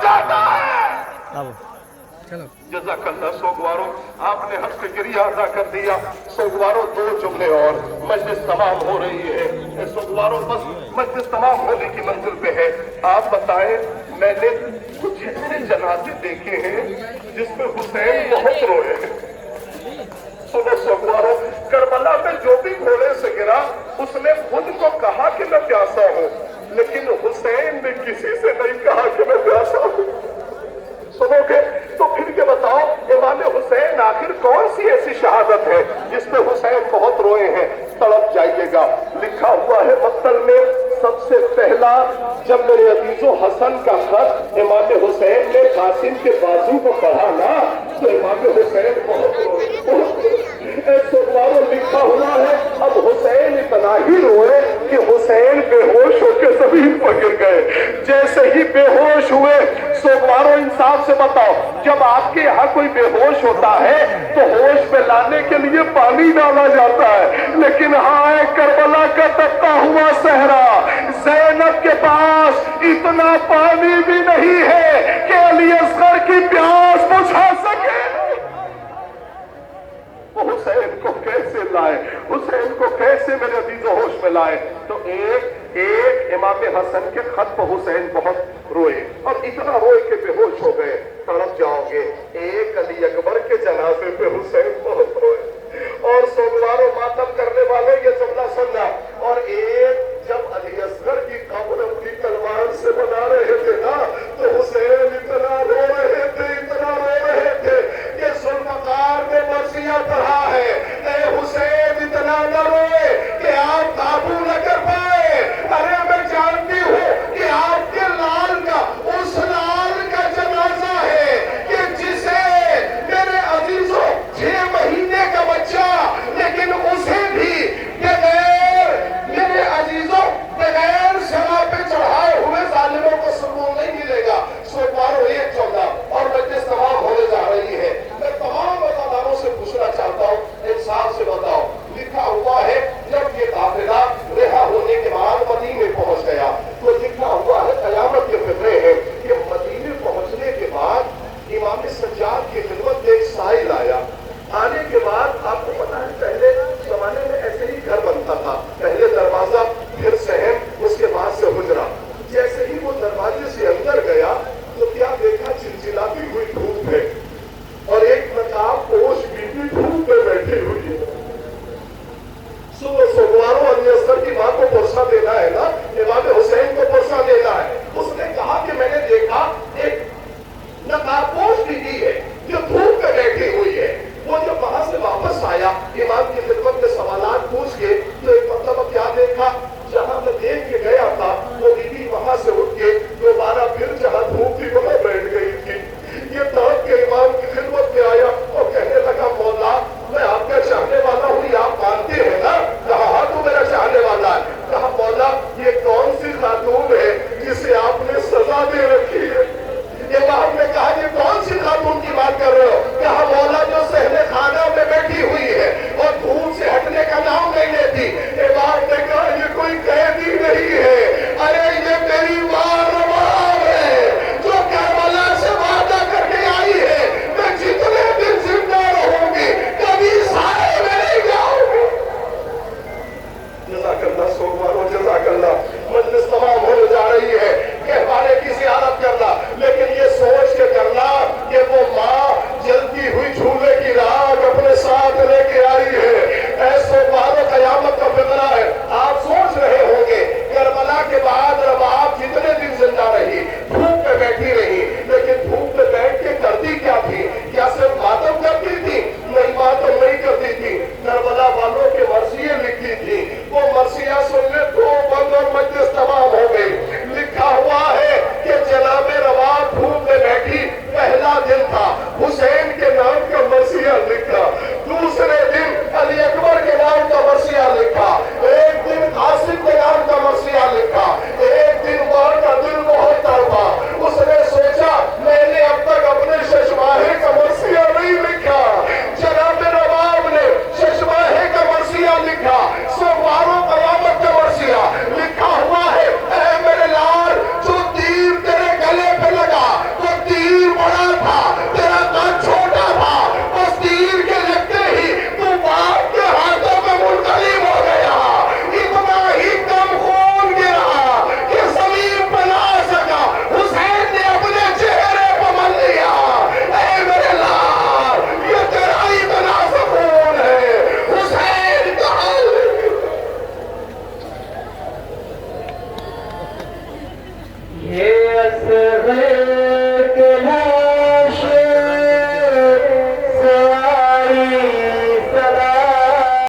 جاتا ہے۔ جزاک اللہ سوگوارو، آپ نے حق گریہ ادا کر دیا۔ سوگوارو دو جملے اور، مجلس تمام ہو رہی ہے۔ سوگوارو بس مجلس تمام ہونے کی منزل پہ ہے۔ آپ بتائیں، میں نے کچھ ایسے جنازے دیکھے ہیں جس میں حسین بہت روئے ہیں۔ سنو سوگوارو، کربلا میں جو بھی گھوڑے سے گرا اس نے خود کو کہا کہ میں پیاسا ہوں، لیکن حسین نے کسی سے نہیں کہا کہ میں پیاسا ہوں۔ سنو گے تو پھر یہ بتاؤ، امام حسین آخر کون سی ایسی شہادت ہے جس میں حسین بہت روئے ہیں؟ تڑپ جائیے گا۔ لکھا ہوا ہے مقتل میں، سب سے پہلا جب میرے عزیزو حسن کا خط امام حسین نے قاسم کے بازو کو پڑھا نا تو امام حسین بہت روئے۔ سوگوارو لکھا ہوا ہے، اب حسین اتنا ہی روئے کہ حسین بے ہوش ہو کے زمین پر گر گئے۔ جیسے ہی بے ہوش ہوئے، سوگوارو انصاف سے بتاؤ، جب آپ کے یہاں کوئی بے ہوش ہوتا ہے تو ہوش میں لانے کے لیے پانی ڈالا جاتا ہے، لیکن ہائے کربلا کا تپتا ہوا صحرا، زینب کے پاس اتنا پانی بھی نہیں ہے کہ علی اصغر کی پیاس بجھا سکے۔ وہ حسین کو کیسے لائے، حسین کو کیسے میرے عزیز و ہوش میں لائے؟ تو ایک امام حسن کے خط پہ حسین بہت روئے اور اتنا روئے کہ بے ہوش ہو گئے۔ تڑپ جاؤ گے۔ ایک علی اکبر کے جنازے پہ حسین بہت روئے، اور سوگوارو ماتم کرنے والے یہ جملہ سننا، اور ایک